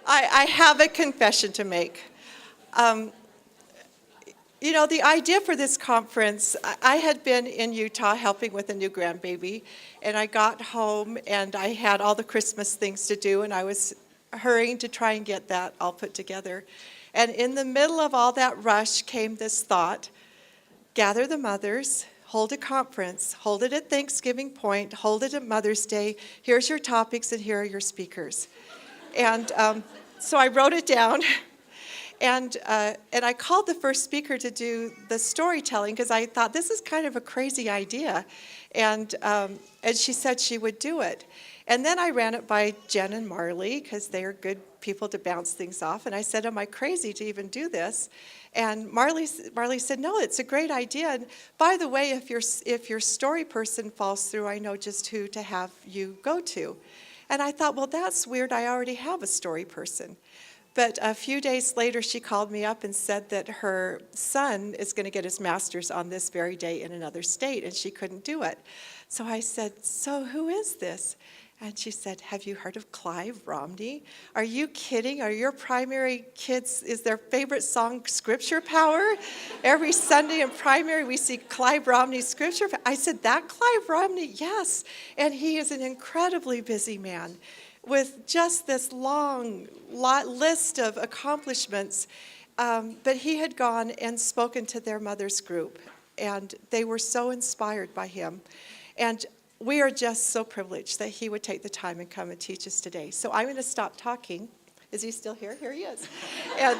I have a confession to make. You know, the idea for this conference, I had been in Utah helping with a new grandbaby, and I got home and I had all the Christmas things to do, and I was hurrying to try and get that all put together. And in the middle of all that rush came this thought: gather the mothers, hold a conference, hold it at Thanksgiving Point, hold it at Mother's Day. Here's your topics and here are your speakers. And so I wrote it down. And I called the first speaker to do the storytelling because I thought this is kind of a crazy idea. And she said she would do it. And then I ran it by Jen and Marley because they are good people to bounce things off. And I said, am I crazy to even do this? And Marley said, no, it's a great idea. And by the way, if your story person falls through, I know just who to have you go to. And I thought, well, that's weird. I already have a story person. But a few days later, she called me up and said that her son is going to get his master's on this very day in another state, and she couldn't do it. So I said, so who is this? And she said, have you heard of Clive Romney? Are you kidding? Are your primary kids, is their favorite song Scripture Power? Every Sunday in primary, we see Clive Romney's Scripture Power. I said, that Clive Romney? Yes. And he is an incredibly busy man with just this long list of accomplishments. But he had gone and spoken to their mother's group, and they were so inspired by him. And we are just so privileged that he would take the time and come and teach us today. So I'm going to stop talking. Is he still here? Here he is. And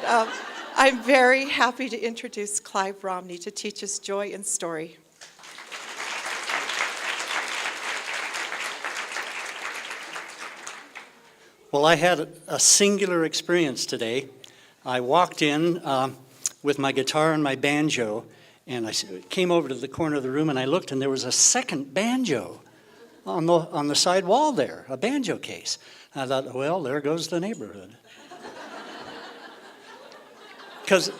I'm very happy to introduce Clive Romney to teach us joy and story. Well, I had a singular experience today. I walked in with my guitar and my banjo, and I came over to the corner of the room and I looked, and there was a second banjo on the side wall there, a banjo case. And I thought, well, there goes the neighborhood. Because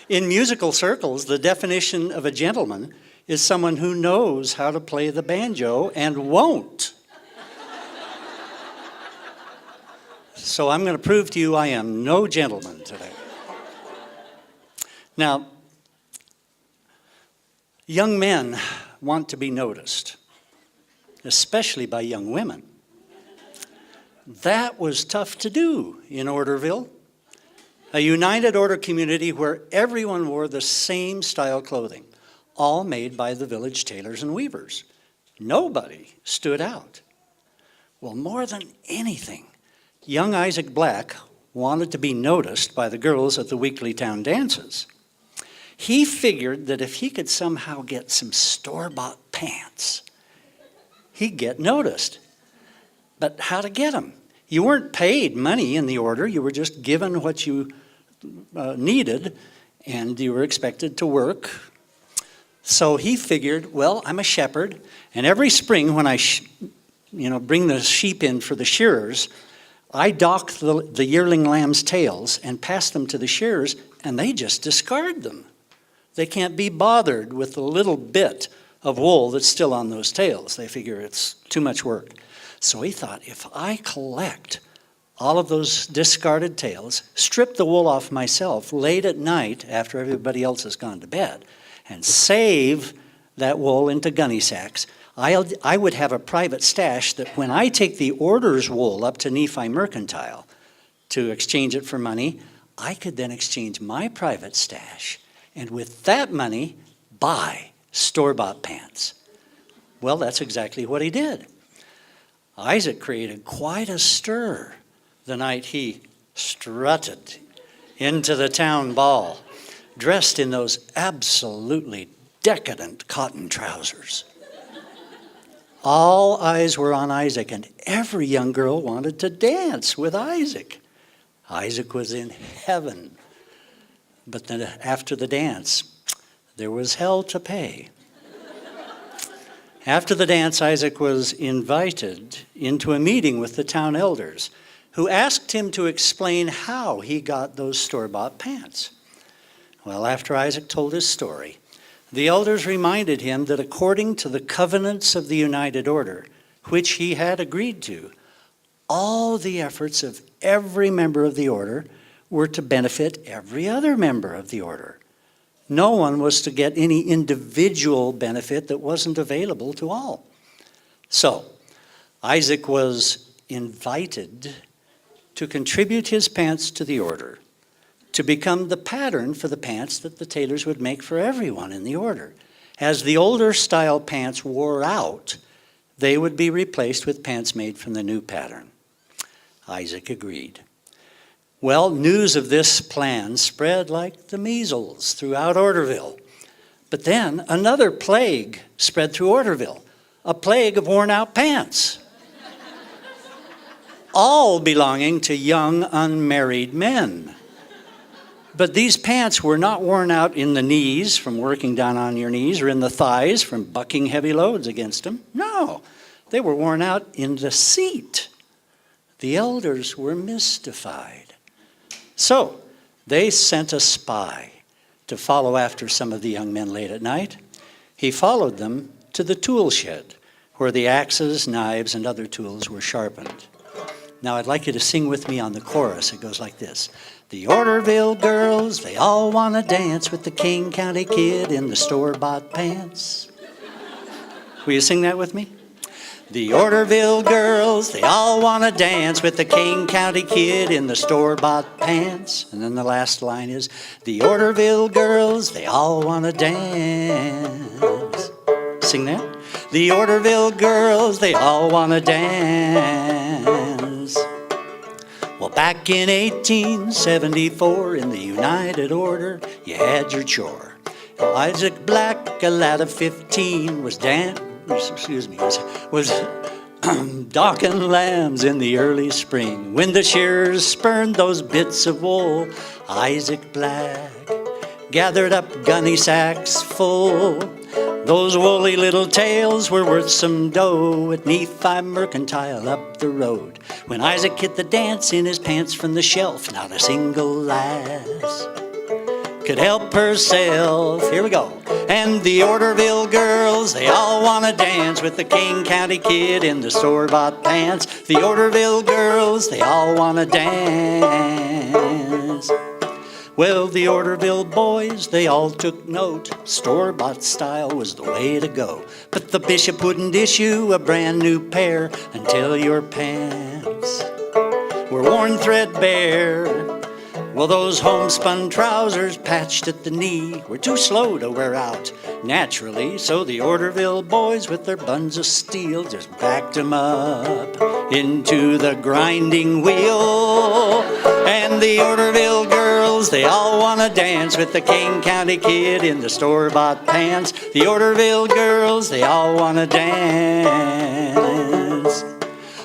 in musical circles, the definition of a gentleman is someone who knows how to play the banjo and won't. So I'm going to prove to you I am no gentleman today. Now, young men want to be noticed, especially by young women. That was tough to do in Orderville, a United Order community where everyone wore the same style clothing, all made by the village tailors and weavers. Nobody stood out. Well, more than anything, young Isaac Black wanted to be noticed by the girls at the weekly town dances. He figured that if he could somehow get some store-bought pants, he'd get noticed. But how to get them? You weren't paid money in the order. You were just given what you needed, and you were expected to work. So he figured, well, I'm a shepherd, and every spring when I bring the sheep in for the shearers, I dock the yearling lamb's tails and pass them to the shearers, and they just discard them. They can't be bothered with the little bit of wool that's still on those tails. They figure it's too much work. So he thought, if I collect all of those discarded tails, strip the wool off myself late at night after everybody else has gone to bed, and save that wool into gunny sacks, I would have a private stash that when I take the order's wool up to Nephi Mercantile to exchange it for money, I could then exchange my private stash and with that money buy store-bought pants. Well, that's exactly what he did. Isaac created quite a stir the night he strutted into the town ball, dressed in those absolutely decadent cotton trousers. All eyes were on Isaac, and every young girl wanted to dance with Isaac. Isaac was in heaven. But then after the dance, there was hell to pay. After the dance, Isaac was invited into a meeting with the town elders, who asked him to explain how he got those store-bought pants. Well, after Isaac told his story, the elders reminded him that according to the covenants of the United Order, which he had agreed to, All the efforts of every member of the order were to benefit every other member of the order. No one was to get any individual benefit that wasn't available to all. So, Isaac was invited to contribute his pants to the order, to become the pattern for the pants that the tailors would make for everyone in the order. As the older style pants wore out, they would be replaced with pants made from the new pattern. Isaac agreed. Well, news of this plan spread like the measles throughout Orderville. But then another plague spread through Orderville, a plague of worn-out pants, all belonging to young unmarried men. But these pants were not worn out in the knees from working down on your knees or in the thighs from bucking heavy loads against them. No, they were worn out in the seat. The elders were mystified. So they sent a spy to follow after some of the young men late at night. He followed them to the tool shed where the axes, knives, and other tools were sharpened. Now I'd like you to sing with me on the chorus. It goes like this. The Orderville girls, they all want to dance with the King County kid in the store-bought pants. Will you sing that with me? The Orderville girls, they all want to dance with the King County kid in the store-bought pants. And then the last line is, the Orderville girls, they all want to dance. Sing that. The Orderville girls, they all want to dance. Well, back in 1874, in the United Order, you had your chore. Isaac Black, a lad of 15, was docking lambs in the early spring. When the shearers spurned those bits of wool, Isaac Black gathered up gunny sacks full. Those woolly little tails were worth some dough at Nephi Mercantile up the road. When Isaac hit the dance in his pants from the shelf, not a single lass could help herself. Here we go. And the Orderville girls, they all want to dance with the King County kid in the store-bought pants. The Orderville girls, they all want to dance. Well, the Orderville boys, they all took note. Store-bought style was the way to go. But the bishop wouldn't issue a brand new pair until your pants were worn threadbare. Well, those homespun trousers patched at the knee were too slow to wear out naturally, so the Orderville boys with their buns of steel just backed them up into the grinding wheel. And the Orderville girls, they all want to dance with the King County kid in the store-bought pants. The Orderville girls, they all want to dance.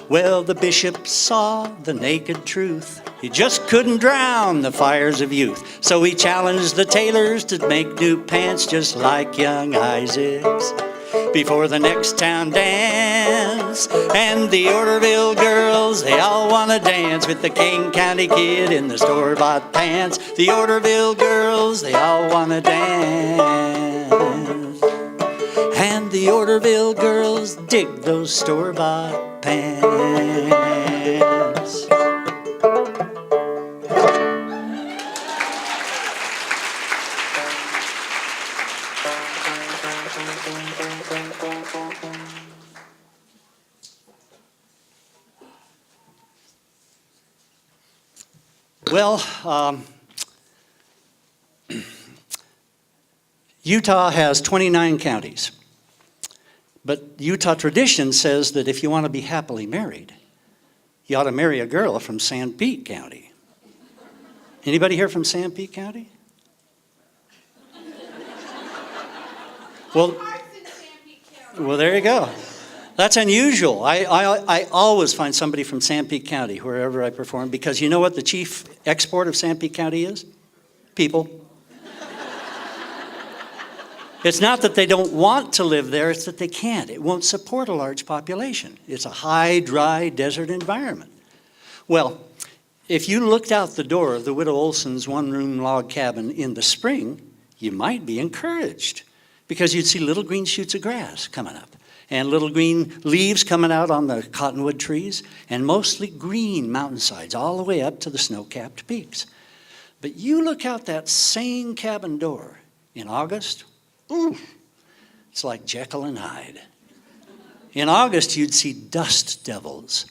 Well, the bishop saw the naked truth. He just couldn't drown the fires of youth. So he challenged the tailors to make new pants just like young Isaac's before the next town dance. And the Orderville girls, they all want to dance with the King County kid in the store-bought pants. The Orderville girls, they all want to dance. And the Orderville girls dig those store-bought pants. Well, Utah has 29 counties. But Utah tradition says that if you want to be happily married, you ought to marry a girl from San Pete County. Anybody here from San Pete County? Well, there you go. That's unusual. I always find somebody from San Pete County wherever I perform, because you know what the chief export of San Pete County is? People. It's not that they don't want to live there, it's that they can't. It won't support a large population. It's a high, dry, desert environment. Well, if you looked out the door of the Widow Olson's one-room log cabin in the spring, you might be encouraged, because you'd see little green shoots of grass coming up. and little green leaves coming out on the cottonwood trees, and mostly green mountainsides all the way up to the snow-capped peaks. But you look out that same cabin door in August, it's like Jekyll and Hyde. In August, you'd see dust devils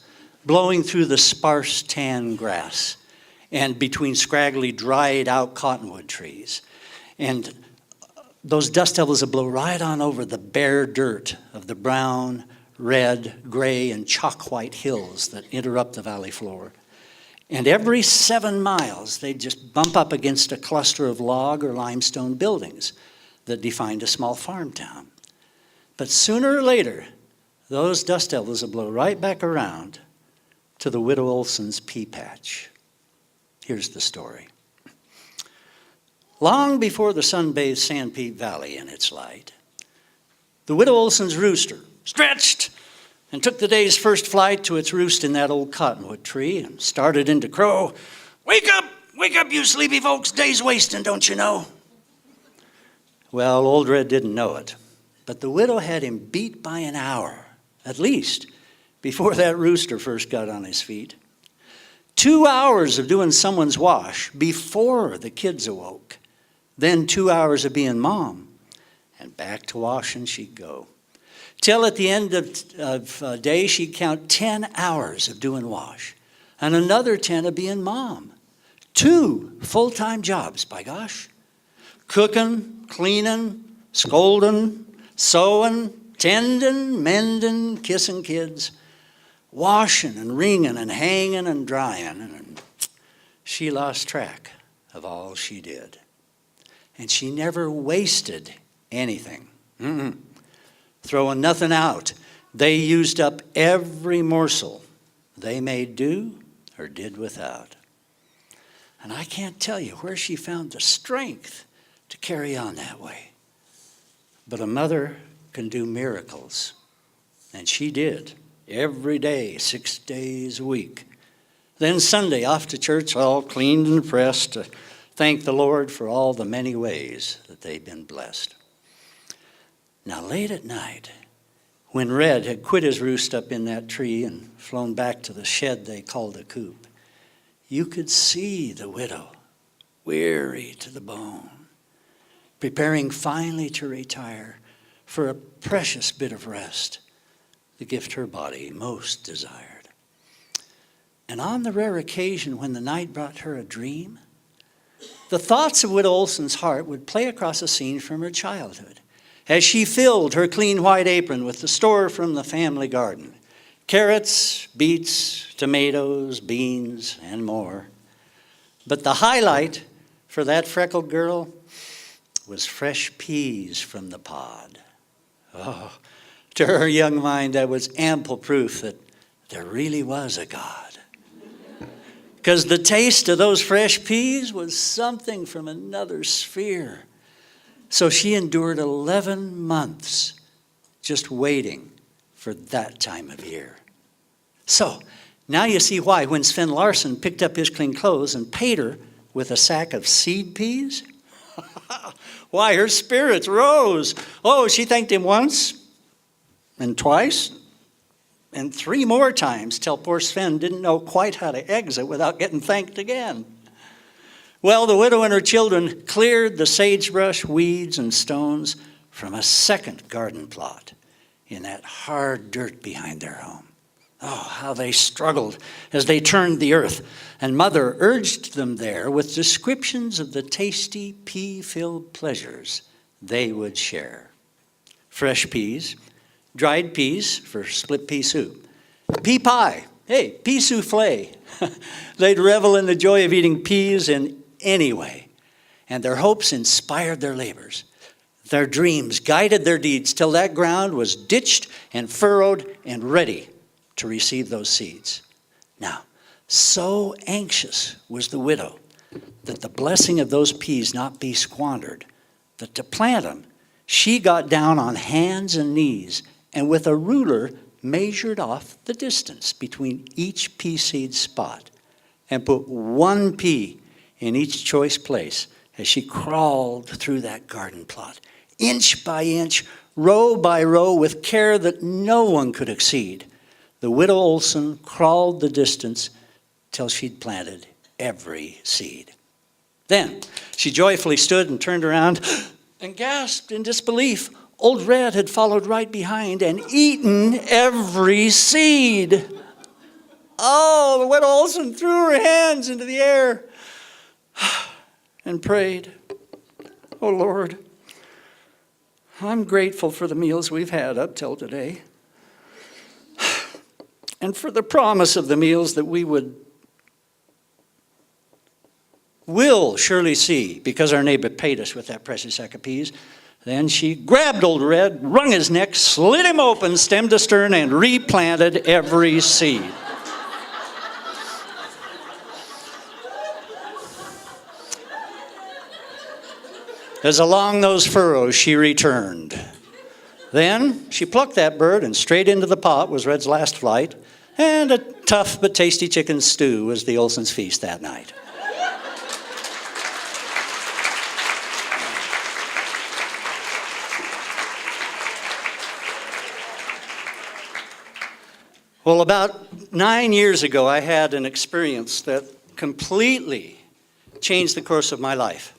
blowing through the sparse tan grass and between scraggly, dried-out cottonwood trees. And those dust devils would blow right on over the bare dirt of the brown, red, gray, and chalk-white hills that interrupt the valley floor. And every 7 miles, they'd just bump up against a cluster of log or limestone buildings that defined a small farm town. But sooner or later, those dust devils would blow right back around to the Widow Olson's pea patch. Here's the story. Long before the sun bathed Sandpeat Valley in its light, the Widow Olson's rooster stretched and took the day's first flight to its roost in that old cottonwood tree and started in to crow, wake up, you sleepy folks, day's wasting, don't you know? Well, Old Red didn't know it, but the widow had him beat by an hour, at least, before that rooster first got on his feet. 2 hours of doing someone's wash before the kids awoke. Then 2 hours of being mom, and back to washing she'd go. Till at the end of day, she'd count 10 hours of doing wash, and another 10 of being mom. 2 full-time jobs, by gosh. Cooking, cleaning, scolding, sewing, tending, mending, kissing kids, washing and wringing and hanging and drying. And she lost track of all she did. And she never wasted anything. Throwing nothing out. They used up every morsel they made do or did without. And I can't tell you where she found the strength to carry on that way. But a mother can do miracles. And she did. Every day, 6 days a week. Then Sunday, off to church, all cleaned and pressed to thank the Lord for all the many ways that they'd been blessed. Now, late at night, when Red had quit his roost up in that tree and flown back to the shed they called a coop, you could see the widow, weary to the bone, preparing finally to retire for a precious bit of rest, the gift her body most desired. And on the rare occasion when the night brought her a dream, the thoughts of Widow Olson's heart would play across a scene from her childhood as she filled her clean white apron with the store from the family garden, carrots, beets, tomatoes, beans, and more. But the highlight for that freckled girl was fresh peas from the pod. Oh, to her young mind, that was ample proof that there really was a God. Because the taste of those fresh peas was something from another sphere. So she endured 11 months just waiting for that time of year. So now you see why when Sven Larsson picked up his clean clothes and paid her with a sack of seed peas, why her spirits rose. Oh, she thanked him once and twice and 3 more times till poor Sven didn't know quite how to exit without getting thanked again. Well, the widow and her children cleared the sagebrush, weeds, and stones from a second garden plot in that hard dirt behind their home. Oh, how they struggled as they turned the earth, and Mother urged them there with descriptions of the tasty pea-filled pleasures they would share. Fresh peas, dried peas for split pea soup, pea pie, hey, pea souffle. They'd revel in the joy of eating peas in any way, and their hopes inspired their labors. Their dreams guided their deeds till that ground was ditched and furrowed and ready to receive those seeds. Now, so anxious was the widow that the blessing of those peas not be squandered, that to plant them, she got down on hands and knees and with a ruler measured off the distance between each pea seed spot and put 1 pea in each choice place as she crawled through that garden plot, inch by inch, row by row, with care that no one could exceed. The widow Olson crawled the distance till she'd planted every seed. Then she joyfully stood and turned around and gasped in disbelief. Old Red had followed right behind and eaten every seed. Oh, the widow Olson threw her hands into the air and prayed, "Oh Lord, I'm grateful for the meals we've had up till today, and for the promise of the meals that we will surely see, because our neighbor paid us with that precious sack of peas." Then she grabbed Old Red, wrung his neck, slit him open, stem to stern, and replanted every seed. As along those furrows she returned. Then she plucked that bird, and straight into the pot was Red's last flight, and a tough but tasty chicken stew was the Olson's feast that night. Well, about 9 years ago, I had an experience that completely changed the course of my life.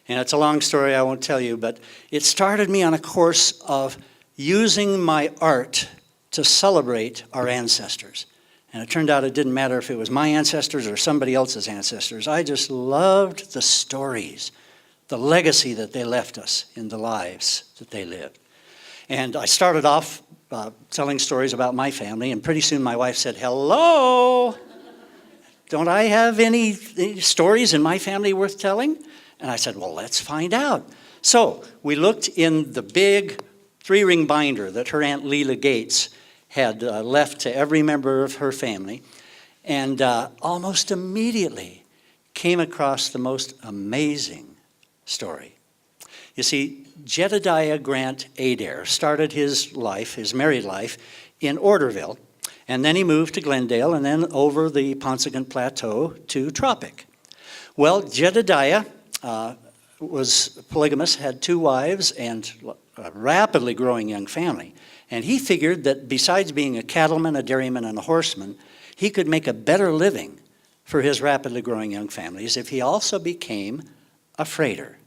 And it's a long story, I won't tell you, but it started me on a course of using my art to celebrate our ancestors. And it turned out it didn't matter if it was my ancestors or somebody else's ancestors. I just loved the stories, the legacy that they left us in the lives that they lived. And I started off telling stories about my family, and pretty soon my wife said, "Hello, don't I have any stories in my family worth telling?" And I said, "Well, let's find out." So we looked in the big 3-ring binder that her Aunt Leela Gates had left to every member of her family, and almost immediately came across the most amazing story. You see, Jedediah Grant Adair started his life, his married life, in Orderville, and then he moved to Glendale, and then over the Paunsaugunt Plateau to Tropic. Well, Jedediah was polygamous, had 2 wives, and a rapidly growing young family. And he figured that besides being a cattleman, a dairyman, and a horseman, he could make a better living for his rapidly growing young families if he also became a freighter,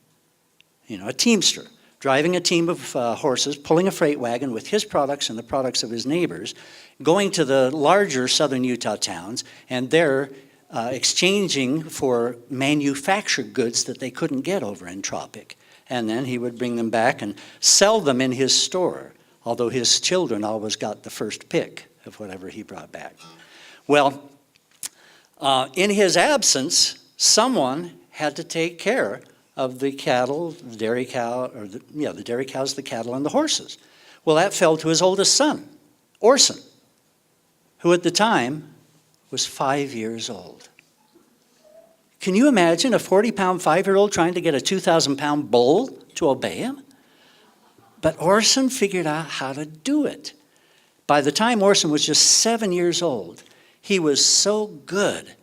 a teamster, driving a team of horses, pulling a freight wagon with his products and the products of his neighbors, going to the larger southern Utah towns, and there exchanging for manufactured goods that they couldn't get over in Tropic. And then he would bring them back and sell them in his store, although his children always got the first pick of whatever he brought back. Well, in his absence, someone had to take care of the cattle, the dairy cow, or the dairy cows, the cattle, and the horses. Well, that fell to his oldest son, Orson, who at the time was 5 years old. Can you imagine a 40-pound 5-year-old trying to get a 2,000-pound bull to obey him? But Orson figured out how to do it. By the time Orson was just 7 years old, he was so good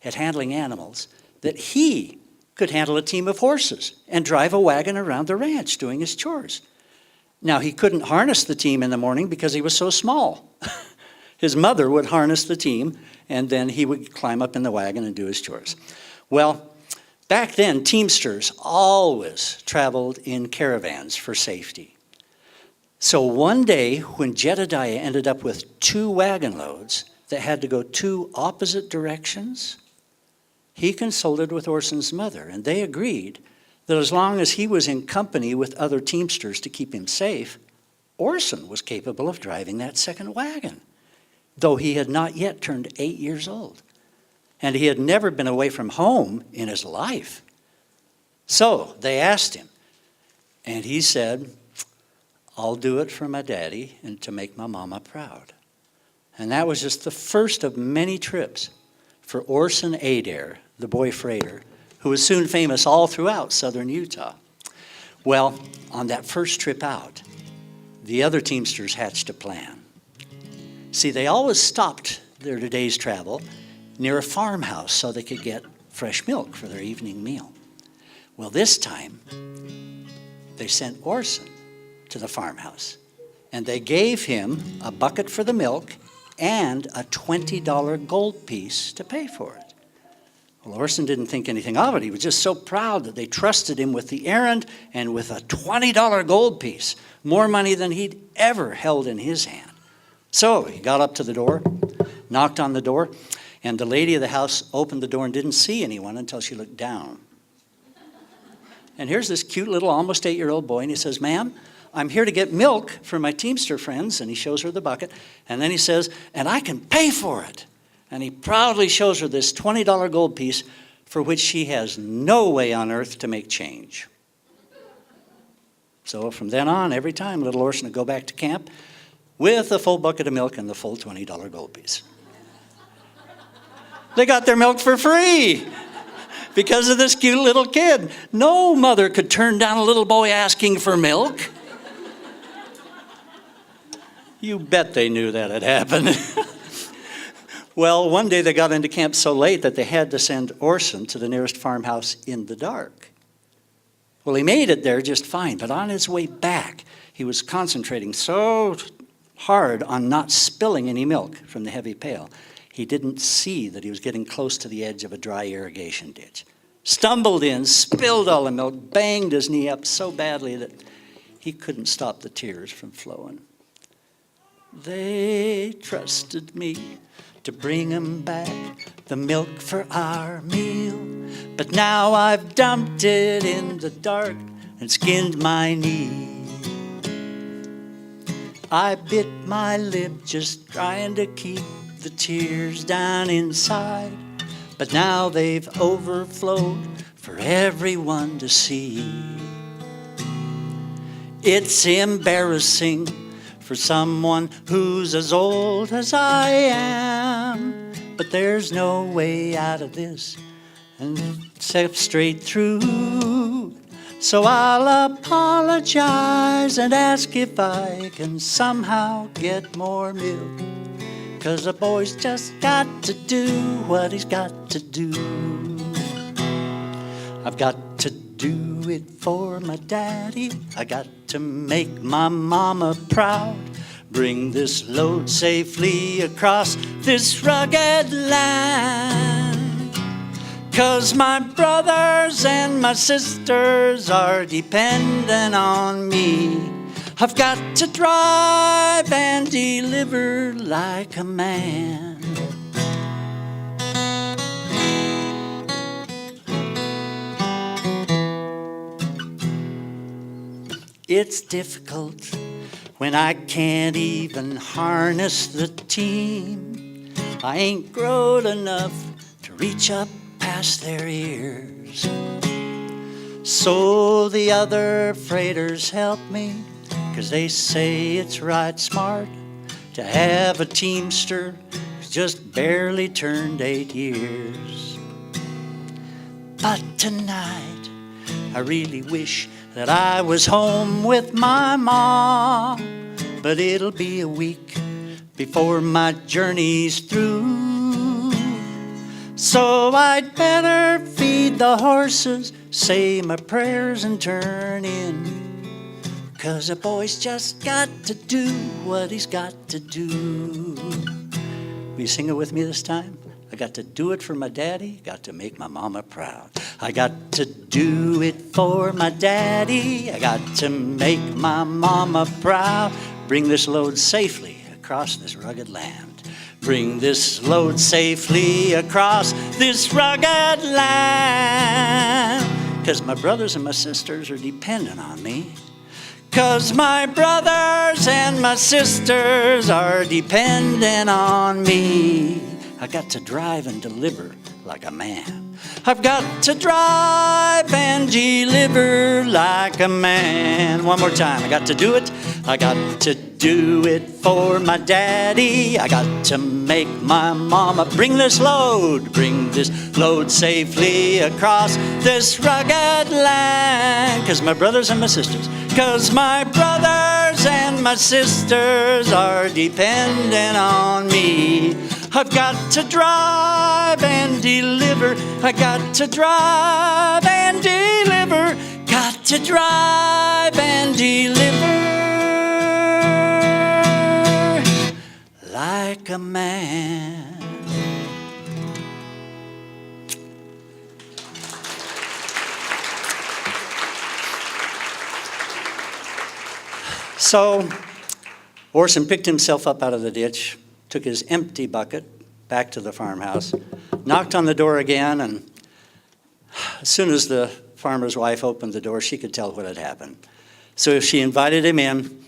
at handling animals that he could handle a team of horses and drive a wagon around the ranch doing his chores. Now, he couldn't harness the team in the morning because he was so small. His mother would harness the team, and then he would climb up in the wagon and do his chores. Well, back then, teamsters always traveled in caravans for safety. So one day, when Jedediah ended up with 2 wagon loads that had to go 2 opposite directions, he consulted with Orson's mother, and they agreed that as long as he was in company with other teamsters to keep him safe, Orson was capable of driving that second wagon, though he had not yet turned 8 years old. And he had never been away from home in his life. So they asked him, and he said, "I'll do it for my daddy and to make my mama proud." And that was just the first of many trips for Orson Adair, the boy freighter, who was soon famous all throughout southern Utah. Well, on that first trip out, the other teamsters hatched a plan. See, they always stopped their day's travel near a farmhouse so they could get fresh milk for their evening meal. Well, this time, they sent Orson to the farmhouse, and they gave him a bucket for the milk and a $20 gold piece to pay for it. Well, Orson didn't think anything of it. He was just so proud that they trusted him with the errand and with a $20 gold piece, more money than he'd ever held in his hand. So he got up to the door, knocked on the door, and the lady of the house opened the door and didn't see anyone until she looked down. And here's this cute little almost 8-year-old boy, and he says, "Ma'am, I'm here to get milk for my Teamster friends." And he shows her the bucket, and then he says, "And I can pay for it." And he proudly shows her this $20 gold piece for which she has no way on earth to make change. So from then on, every time little Orson would go back to camp with a full bucket of milk and the full $20 gold piece. They got their milk for free because of this cute little kid. No mother could turn down a little boy asking for milk. You bet they knew that had happened. Well, one day they got into camp so late that they had to send Orson to the nearest farmhouse in the dark. Well, he made it there just fine, but on his way back, he was concentrating so hard on not spilling any milk from the heavy pail, he didn't see that he was getting close to the edge of a dry irrigation ditch. Stumbled in, spilled all the milk, banged his knee up so badly that he couldn't stop the tears from flowing. They trusted me to bring 'em back the milk for our meal, but now I've dumped it in the dark and skinned my knee. I bit my lip just trying to keep the tears down inside, but now they've overflowed for everyone to see. It's embarrassing for someone who's as old as I am, but there's no way out of this except straight through. So I'll apologize and ask if I can somehow get more milk, 'cause a boy's just got to do what he's got to do. I've got to do it for my daddy. I got to make my mama proud. Bring this load safely across this rugged land. 'Cause my brothers and my sisters are dependent on me. I've got to drive and deliver like a man. It's difficult when I can't even harness the team. I ain't grown enough to reach up past their ears. So the other freighters help me, 'cause they say it's right smart to have a teamster who's just barely turned 8 years. But tonight, I really wish that I was home with my mom, but it'll be a week before my journey's through. So I'd better feed the horses, say my prayers and turn in, 'cause a boy's just got to do what he's got to do. Will you sing it with me this time? I got to do it for my daddy, got to make my mama proud. I got to do it for my daddy, I got to make my mama proud. Bring this load safely across this rugged land. Bring this load safely across this rugged land. 'Cause my brothers and my sisters are dependent on me. 'Cause my brothers and my sisters are dependent on me. I got to drive and deliver like a man. I've got to drive and deliver like a man. One more time. I got to do it. I got to do it for my daddy. I got to make my mama bring this load safely across this rugged land. 'Cause my brothers and my sisters, 'cause my brothers and my sisters are dependent on me. I've got to drive and deliver. I got to drive and deliver. Got to drive and deliver like a man. So Orson picked himself up out of the ditch, took his empty bucket back to the farmhouse, knocked on the door again, and as soon as the farmer's wife opened the door, she could tell what had happened. So she invited him in,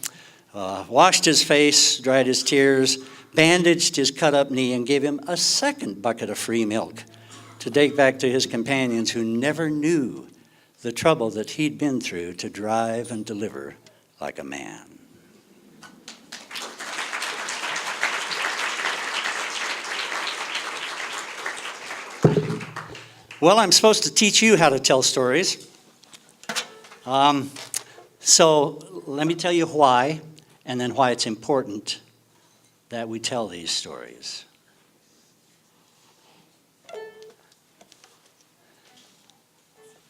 washed his face, dried his tears, bandaged his cut-up knee, and gave him a second bucket of free milk to take back to his companions who never knew the trouble that he'd been through to drive and deliver like a man. Well, I'm supposed to teach you how to tell stories. So let me tell you why, and then why it's important that we tell these stories.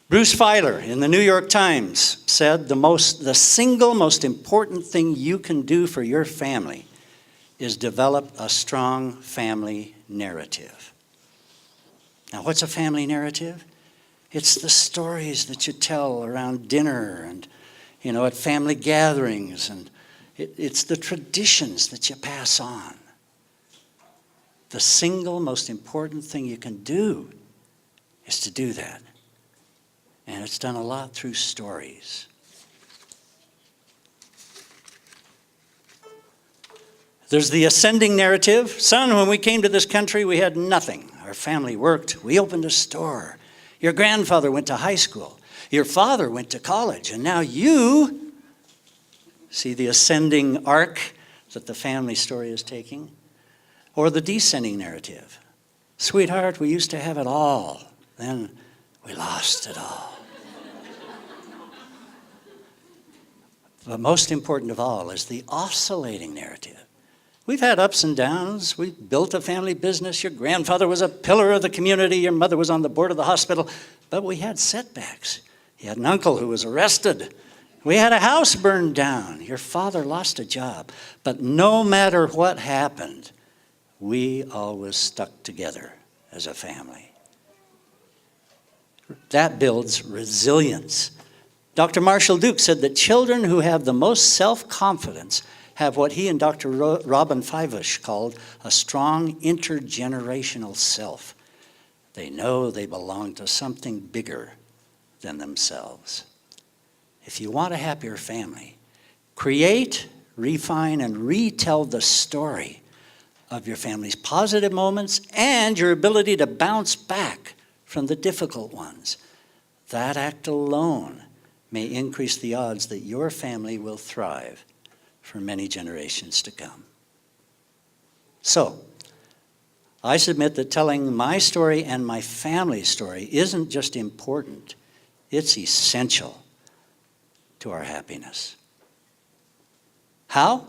Bruce Feiler in the New York Times said the single most important thing you can do for your family is develop a strong family narrative. Now, what's a family narrative? It's the stories that you tell around dinner and, at family gatherings, and it's the traditions that you pass on. The single most important thing you can do is to do that. And it's done a lot through stories. There's the ascending narrative. Son, when we came to this country, we had nothing. Our family worked. We opened a store. Your grandfather went to high school. Your father went to college. And now you see the ascending arc that the family story is taking. Or the descending narrative. Sweetheart, we used to have it all. Then we lost it all. But most important of all is the oscillating narrative. We've had ups and downs. We built a family business. Your grandfather was a pillar of the community. Your mother was on the board of the hospital. But we had setbacks. You had an uncle who was arrested. We had a house burned down. Your father lost a job. But no matter what happened, we always stuck together as a family. That builds resilience. Dr. Marshall Duke said that children who have the most self-confidence have what he and Dr. Robin Fivush called a strong intergenerational self. They know they belong to something bigger than themselves. If you want a happier family, create, refine, and retell the story of your family's positive moments and your ability to bounce back from the difficult ones. That act alone may increase the odds that your family will thrive for many generations to come. So, I submit that telling my story and my family's story isn't just important, it's essential to our happiness. How?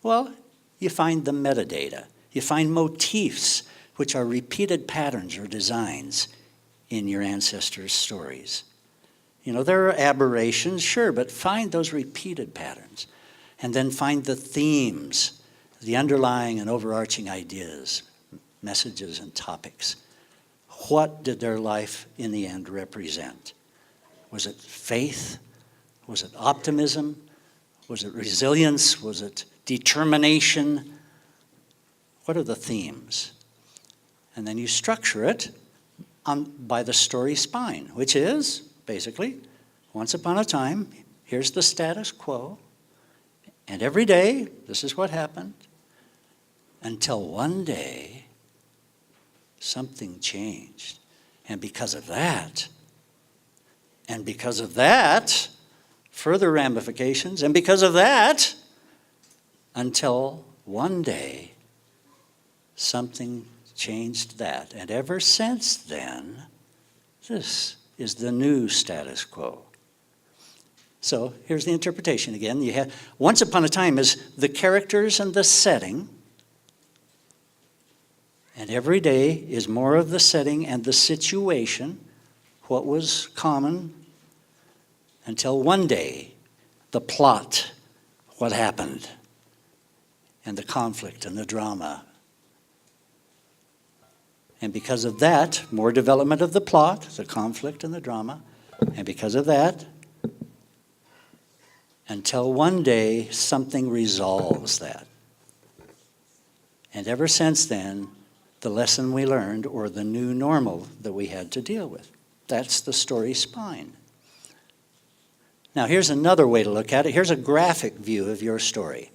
Well, you find the metadata. You find motifs, which are repeated patterns or designs in your ancestors' stories. There are aberrations, sure, but find those repeated patterns. And then find the themes, the underlying and overarching ideas, messages and topics. What did their life in the end represent? Was it faith? Was it optimism? Was it resilience? Was it determination? What are the themes? And then you structure it by the story spine, which is basically, once upon a time, here's the status quo. And every day, this is what happened, until one day, something changed. And because of that, further ramifications, and because of that, until one day, something changed that. And ever since then, this is the new status quo. So here's the interpretation again. You have once upon a time is the characters and the setting, and every day is more of the setting and the situation, what was common until one day, the plot, what happened, and the conflict and the drama. And because of that, more development of the plot, the conflict and the drama, and because of that, until one day something resolves that. And ever since then, the lesson we learned, or the new normal that we had to deal with. That's the story spine. Now here's another way to look at it. Here's a graphic view of your story.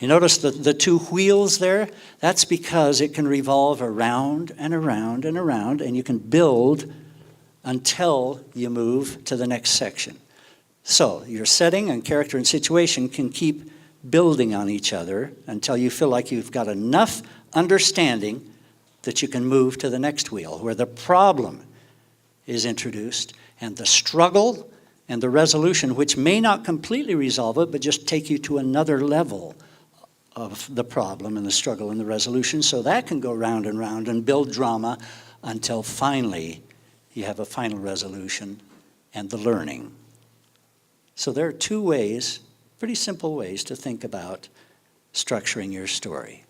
You notice the two wheels there? That's because it can revolve around and around and around, and you can build until you move to the next section. So your setting and character and situation can keep building on each other until you feel like you've got enough understanding that you can move to the next wheel, where the problem is introduced and the struggle and the resolution, which may not completely resolve it, but just take you to another level of the problem and the struggle and the resolution. So that can go round and round and build drama until finally you have a final resolution and the learning. So there are two ways, pretty simple ways, to think about structuring your story.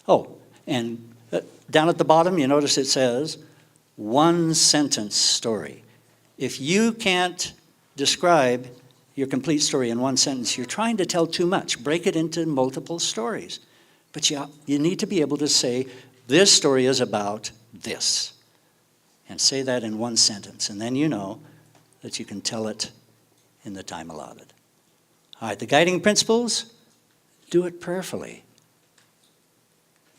Oh, and down at the bottom, you notice it says, one sentence story. If you can't describe your complete story in one sentence, you're trying to tell too much. Break it into multiple stories. But you need to be able to say, this story is about this. And say that in one sentence. And then you know that you can tell it in the time allotted. All right, the guiding principles, do it prayerfully.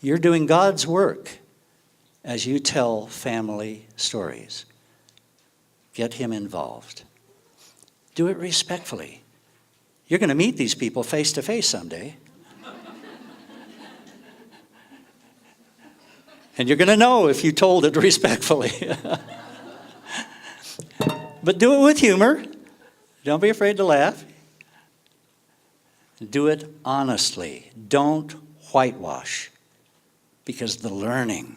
You're doing God's work as you tell family stories. Get Him involved. Do it respectfully. You're going to meet these people face to face someday. And you're going to know if you told it respectfully. But do it with humor. Don't be afraid to laugh. Do it honestly. Don't whitewash, because the learning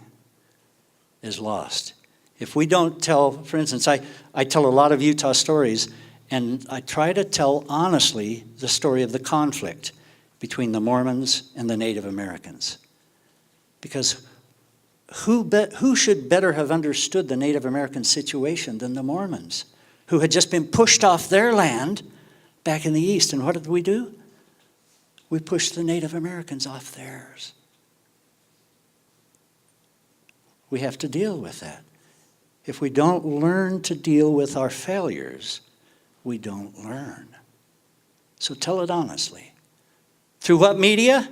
is lost. If we don't tell, for instance, I tell a lot of Utah stories, and I try to tell honestly the story of the conflict between the Mormons and the Native Americans. Because who should better have understood the Native American situation than the Mormons, who had just been pushed off their land back in the East? And what did we do? We pushed the Native Americans off theirs. We have to deal with that. If we don't learn to deal with our failures, we don't learn. So tell it honestly. Through what media?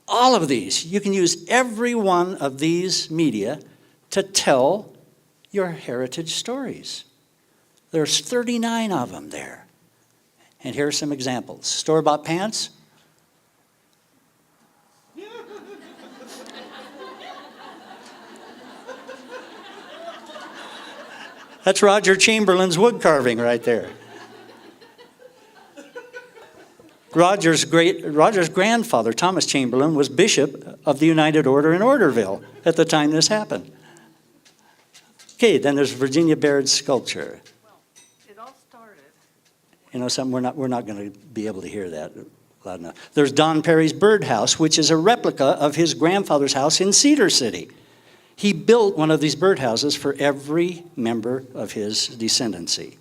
All of these. You can use every one of these media to tell your heritage stories. There's 39 of them there. And here are some examples. Store-bought pants. That's Roger Chamberlain's wood carving right there. Roger's grandfather, Thomas Chamberlain, was bishop of the United Order in Orderville at the time this happened. Okay, then there's Virginia Baird's sculpture. Well, it all started. You know something, we're not going to be able to hear that loud enough. There's Don Perry's Birdhouse, which is a replica of his grandfather's house in Cedar City. He built one of these birdhouses for every member of his descendancy.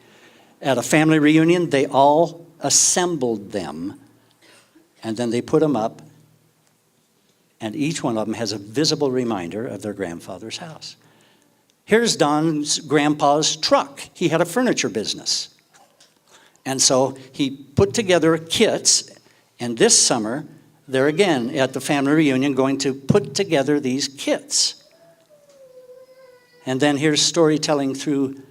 At a family reunion, they all assembled them, and then they put them up, and each one of them has a visible reminder of their grandfather's house. Here's Don's grandpa's truck. He had a furniture business. And so he put together kits, and this summer, they're again at the family reunion going to put together these kits. And then here's storytelling through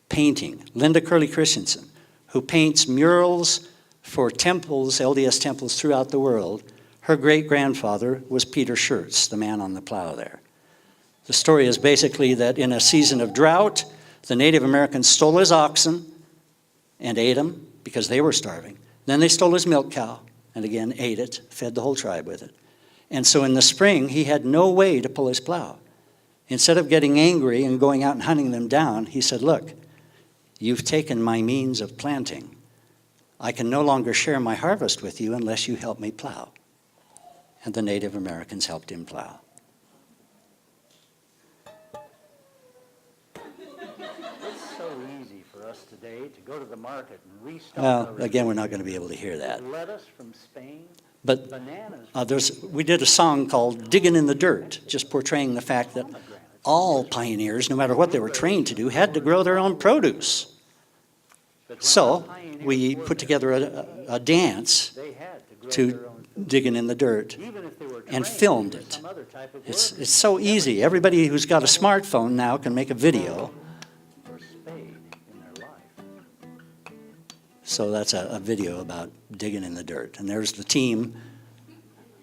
painting. Linda Curley Christensen, who paints murals for temples, LDS temples throughout the world. Her great-grandfather was Peter Schertz, the man on the plow there. The story is basically that in a season of drought, the Native Americans stole his oxen and ate them because they were starving. Then they stole his milk cow and again ate it, fed the whole tribe with it. And so in the spring, he had no way to pull his plow. Instead of getting angry and going out and hunting them down, he said, look, You've taken my means of planting. I can no longer share my harvest with you unless you help me plow. And the Native Americans helped him plow. It's so easy for us today to go to the market and restock. Well, again, we're not going to be able to hear that. Lettuce from Spain, But bananas, we did a song called Digging in the Dirt, just portraying the fact that all pioneers, no matter what they were trained to do, had to grow their own produce. So we put together a dance they had to grow their to own, Digging in the Dirt even if they were and trained filmed for it. some other type of It's work so easy. Everybody who's got a smartphone now can make a video. or spade in their life. So that's a video about digging in the dirt. And there's the team,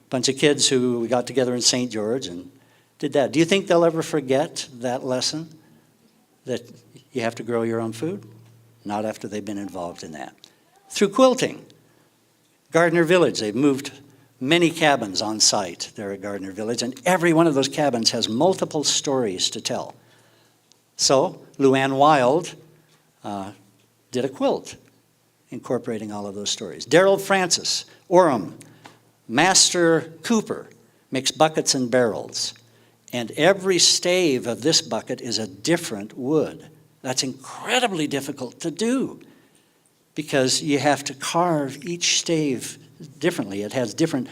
bunch of kids who we got together in St. George and did that. Do you think they'll ever forget that lesson, that you have to grow your own food? Not after they've been involved in that. Through quilting. Gardner Village, they've moved many cabins on site there at Gardner Village, and every one of those cabins has multiple stories to tell. So Luann Wild did a quilt incorporating all of those stories. Darrell Francis, Orem, Master Cooper makes buckets and barrels. And every stave of this bucket is a different wood. That's incredibly difficult to do because you have to carve each stave differently. It has different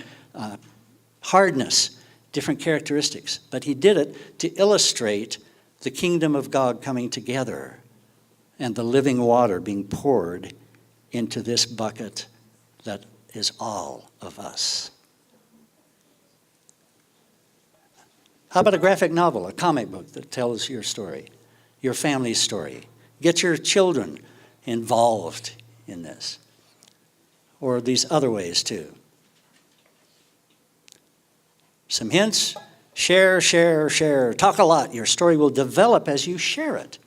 hardness, different characteristics. But he did it to illustrate the kingdom of God coming together and the living water being poured into this bucket that is all of us. How about a graphic novel, a comic book that tells your story, your family's story? Get your children involved in this. Or these other ways too. Some hints: share, share, share. Talk a lot. Your story will develop as you share it.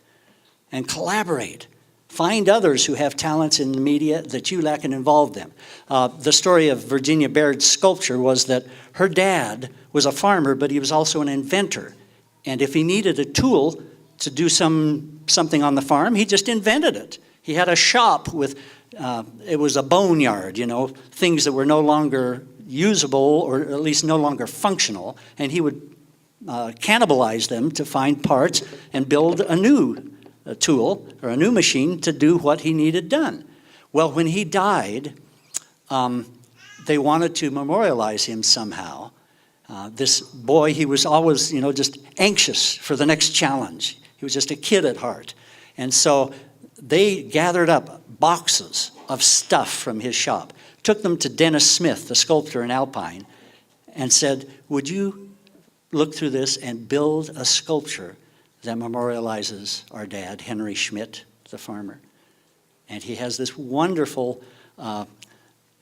And collaborate. Find others who have talents in the media that you lack and involve them. The story of Virginia Baird's sculpture was that her dad was a farmer, but he was also an inventor. And if he needed a tool to do something on the farm, he just invented it. He had a shop with, it was a boneyard, things that were no longer usable or at least no longer functional. And he would cannibalize them to find parts and build a new tool or a new machine to do what he needed done. Well, when he died, they wanted to memorialize him somehow. This boy, he was always, just anxious for the next challenge. He was just a kid at heart. And so they gathered up boxes of stuff from his shop, took them to Dennis Smith, the sculptor in Alpine, and said, would you look through this and build a sculpture that memorializes our dad, Henry Schmidt, the farmer? And he has this wonderful,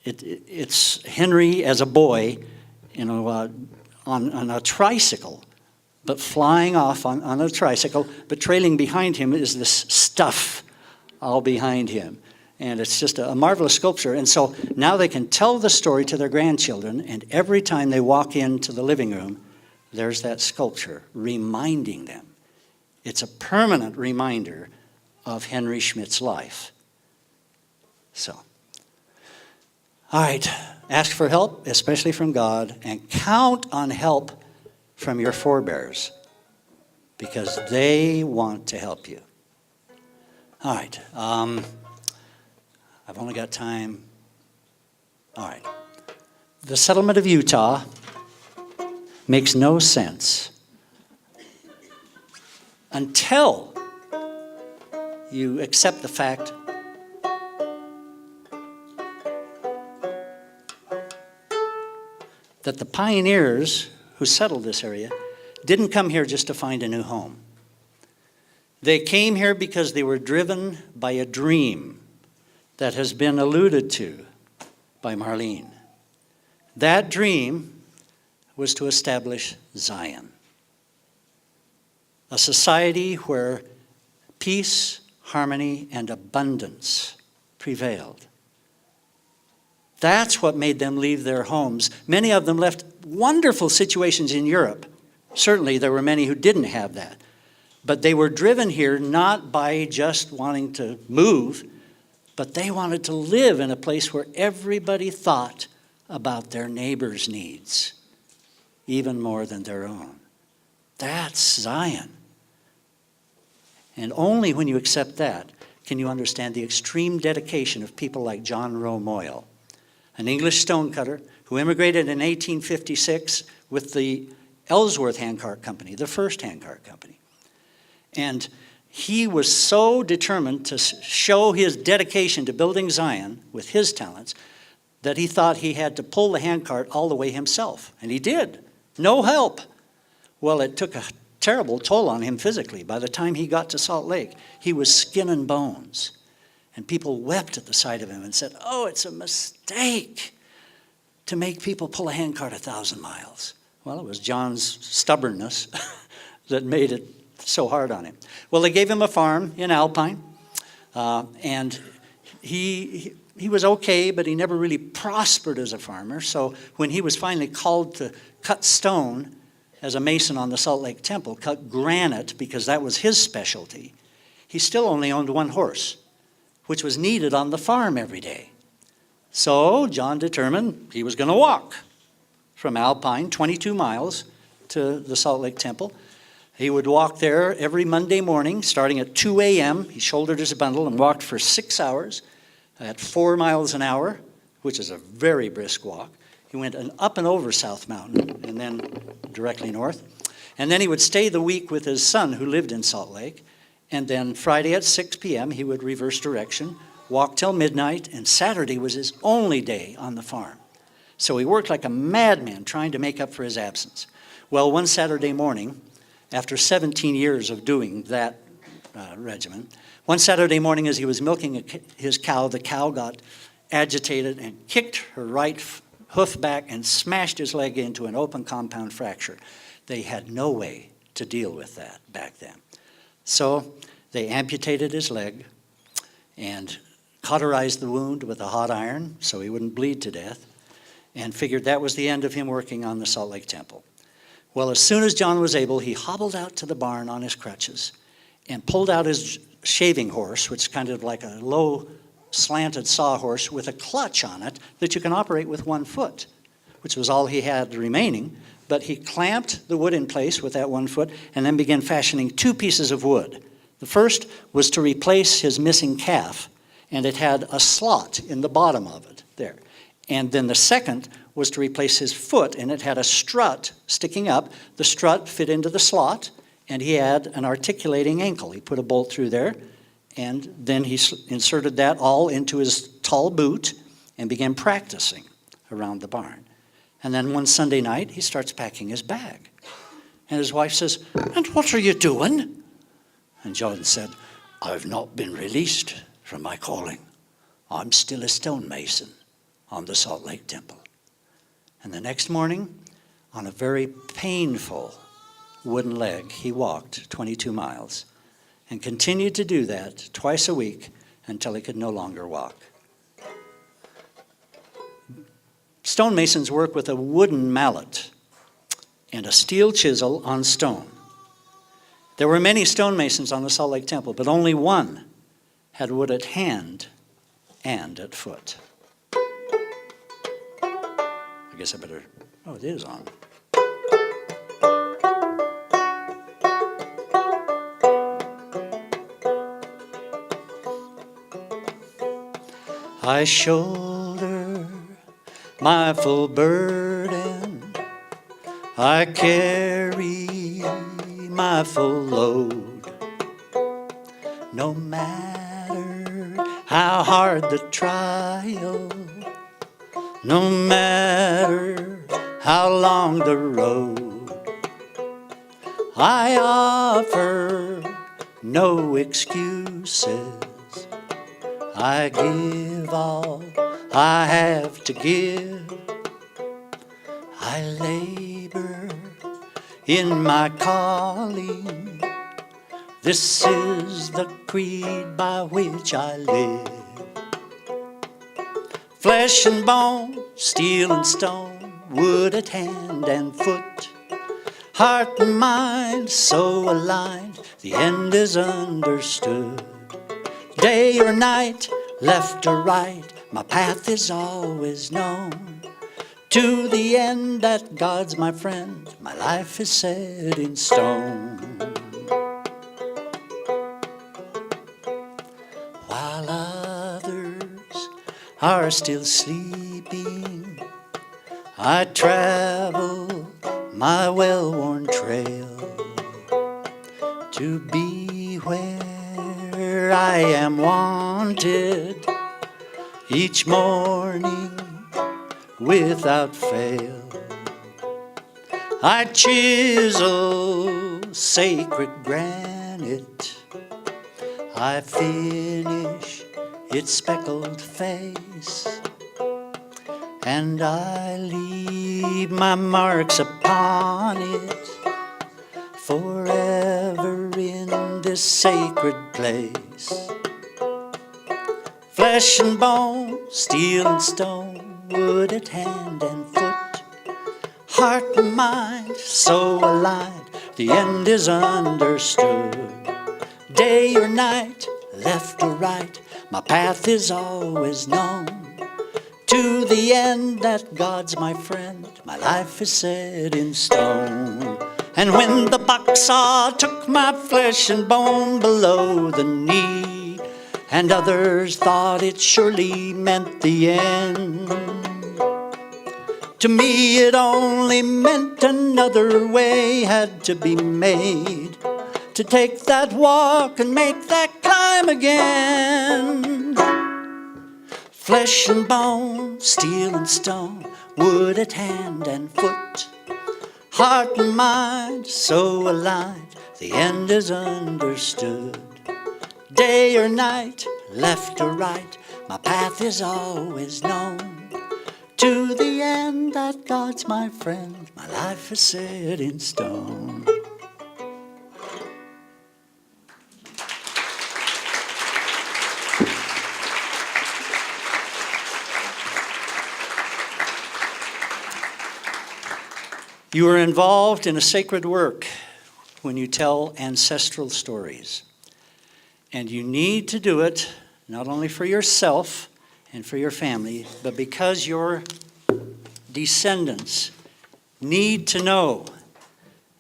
it's Henry as a boy, on a tricycle, but flying off on a tricycle, but trailing behind him is this stuff all behind him. And it's just a marvelous sculpture. And so now they can tell the story to their grandchildren, and every time they walk into the living room, there's that sculpture reminding them. It's a permanent reminder of Henry Schmidt's life. So, all right, ask for help, especially from God, and count on help from your forebears because they want to help you. All right, I've only got time. All right, the settlement of Utah makes no sense until you accept the fact that the pioneers who settled this area didn't come here just to find a new home. They came here because they were driven by a dream that has been alluded to by Marlene. That dream was to establish Zion, a society where peace, harmony, and abundance prevailed. That's what made them leave their homes. Many of them left wonderful situations in Europe. Certainly there were many who didn't have that. But they were driven here not by just wanting to move, but they wanted to live in a place where everybody thought about their neighbor's needs, even more than their own. That's Zion. And only when you accept that can you understand the extreme dedication of people like John Rowe Moyle, an English stonecutter who immigrated in 1856 with the Ellsworth Handcart Company, the first handcart company. And he was so determined to show his dedication to building Zion with his talents that he thought he had to pull the handcart all the way himself. And he did. No help. Well, it took a terrible toll on him physically. By the time he got to Salt Lake, he was skin and bones. And people wept at the sight of him and said, "Oh, it's a mistake to make people pull a handcart 1,000 miles. Well, it was John's stubbornness that made it so hard on him. Well, they gave him a farm in Alpine, and he was okay, but he never really prospered as a farmer. So when he was finally called to cut stone as a mason on the Salt Lake Temple, cut granite because that was his specialty, he still only owned one horse, which was needed on the farm every day. So John determined he was going to walk from Alpine, 22 miles, to the Salt Lake Temple. He would walk there every Monday morning, starting at 2 a.m. He shouldered his bundle and walked for 6 hours at 4 miles an hour, which is a very brisk walk. He went up and over South Mountain and then directly north. And then he would stay the week with his son who lived in Salt Lake. And then Friday at 6 p.m. he would reverse direction, walk till midnight, and Saturday was his only day on the farm. So he worked like a madman trying to make up for his absence. Well, one Saturday morning, after 17 years of doing that regimen, one Saturday morning as he was milking his cow, the cow got agitated and kicked her right hoof back and smashed his leg into an open compound fracture. They had no way to deal with that back then. So they amputated his leg and cauterized the wound with a hot iron so he wouldn't bleed to death, and figured that was the end of him working on the Salt Lake Temple. Well, as soon as John was able, he hobbled out to the barn on his crutches and pulled out his shaving horse, which is kind of like a low slanted sawhorse with a clutch on it that you can operate with one foot, which was all he had remaining. But he clamped the wood in place with that 1 foot and then began fashioning 2 pieces of wood. The first was to replace his missing calf, and it had a slot in the bottom of it there. And then the second was to replace his foot, and it had a strut sticking up. The strut fit into the slot, and he had an articulating ankle. He put a bolt through there, and then he inserted that all into his tall boot and began practicing around the barn. And then one Sunday night, he starts packing his bag. And his wife says, "And what are you doing?" And John said, "I've not been released from my calling. I'm still a stonemason on the Salt Lake Temple." And the next morning, on a very painful wooden leg, he walked 22 miles and continued to do that twice a week until he could no longer walk. Stonemasons work with a wooden mallet and a steel chisel on stone. There were many stonemasons on the Salt Lake Temple, but only one had wood at hand and at foot. I guess I better, oh, it is on. I shoulder my full burden, I carry my full load. No matter how hard the trial, no matter how long the road, I offer no excuses. I give all I have to give. I labor in my calling. This is the creed by which I live. Flesh and bone, steel and stone, wood at hand and foot, heart and mind so aligned, the end is understood. Day or night, left or right, my path is always known. To the end that God's my friend, my life is set in stone. While others are still sleeping, I travel my well-worn trail to be where I am wanted each morning without fail. I chisel sacred granite, I finish its speckled face, and I leave my marks upon it forever in this sacred place. Flesh and bone, steel and stone, wood at hand and foot, heart and mind so aligned, the end is understood. Day or night, left or right, my path is always known. To the end that God's my friend, my life is set in stone. And when the bucksaw took my flesh and bone below the knee, and others thought it surely meant the end, to me it only meant another way had to be made, to take that walk and make that climb again. Flesh and bone, steel and stone, wood at hand and foot, heart and mind so aligned, the end is understood. Day or night, left or right, my path is always known. To the end that God's my friend, my life is set in stone. You are involved in a sacred work when you tell ancestral stories. And you need to do it not only for yourself and for your family, but because your descendants need to know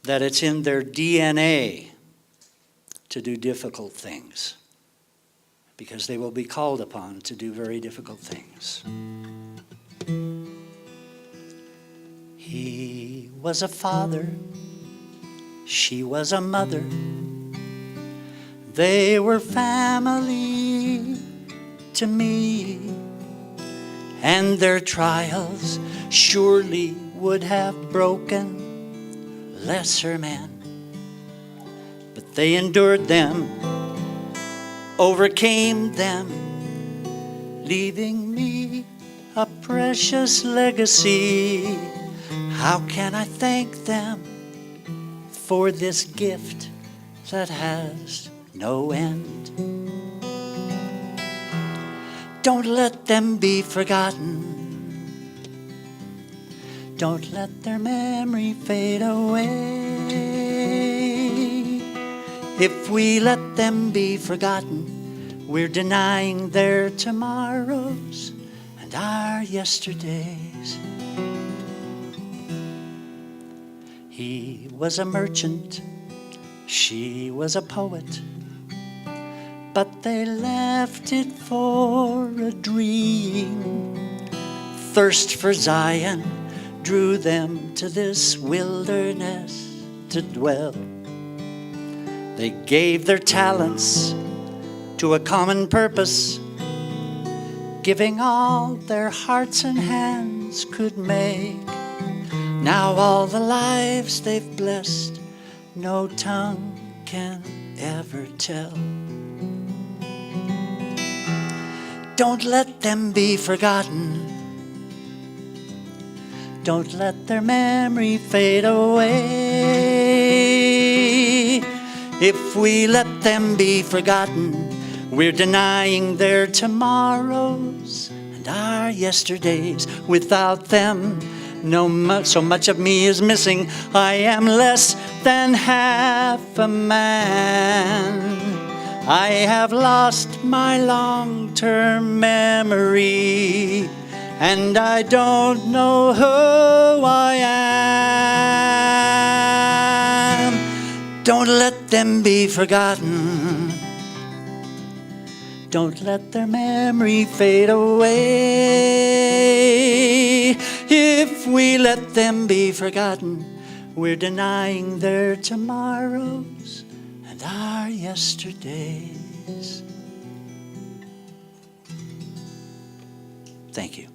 that it's in their DNA to do difficult things, because they will be called upon to do very difficult things. He was a father, she was a mother. They were family to me, and their trials surely would have broken lesser men. But they endured them, overcame them, leaving me a precious legacy. How can I thank them for this gift that has no end? Don't let them be forgotten. Don't let their memory fade away. If we let them be forgotten, we're denying their tomorrows and our yesterdays. He was a merchant, she was a poet, but they left it for a dream. Thirst for Zion drew them to this wilderness to dwell. They gave their talents to a common purpose, giving all their hearts and hands could make. Now all the lives they've blessed, no tongue can ever tell. Don't let them be forgotten. Don't let their memory fade away. If we let them be forgotten, we're denying their tomorrows and our yesterdays. Without them, So much of me is missing. I am less than half a man. I have lost my long-term memory, and I don't know who I am. Don't let them be forgotten. Don't let their memory fade away. If we let them be forgotten, we're denying their tomorrows and our yesterdays. Thank you.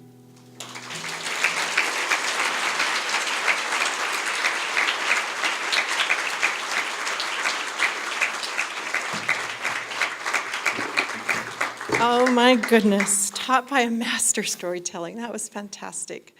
Oh my goodness, taught by a master storytelling. That was fantastic.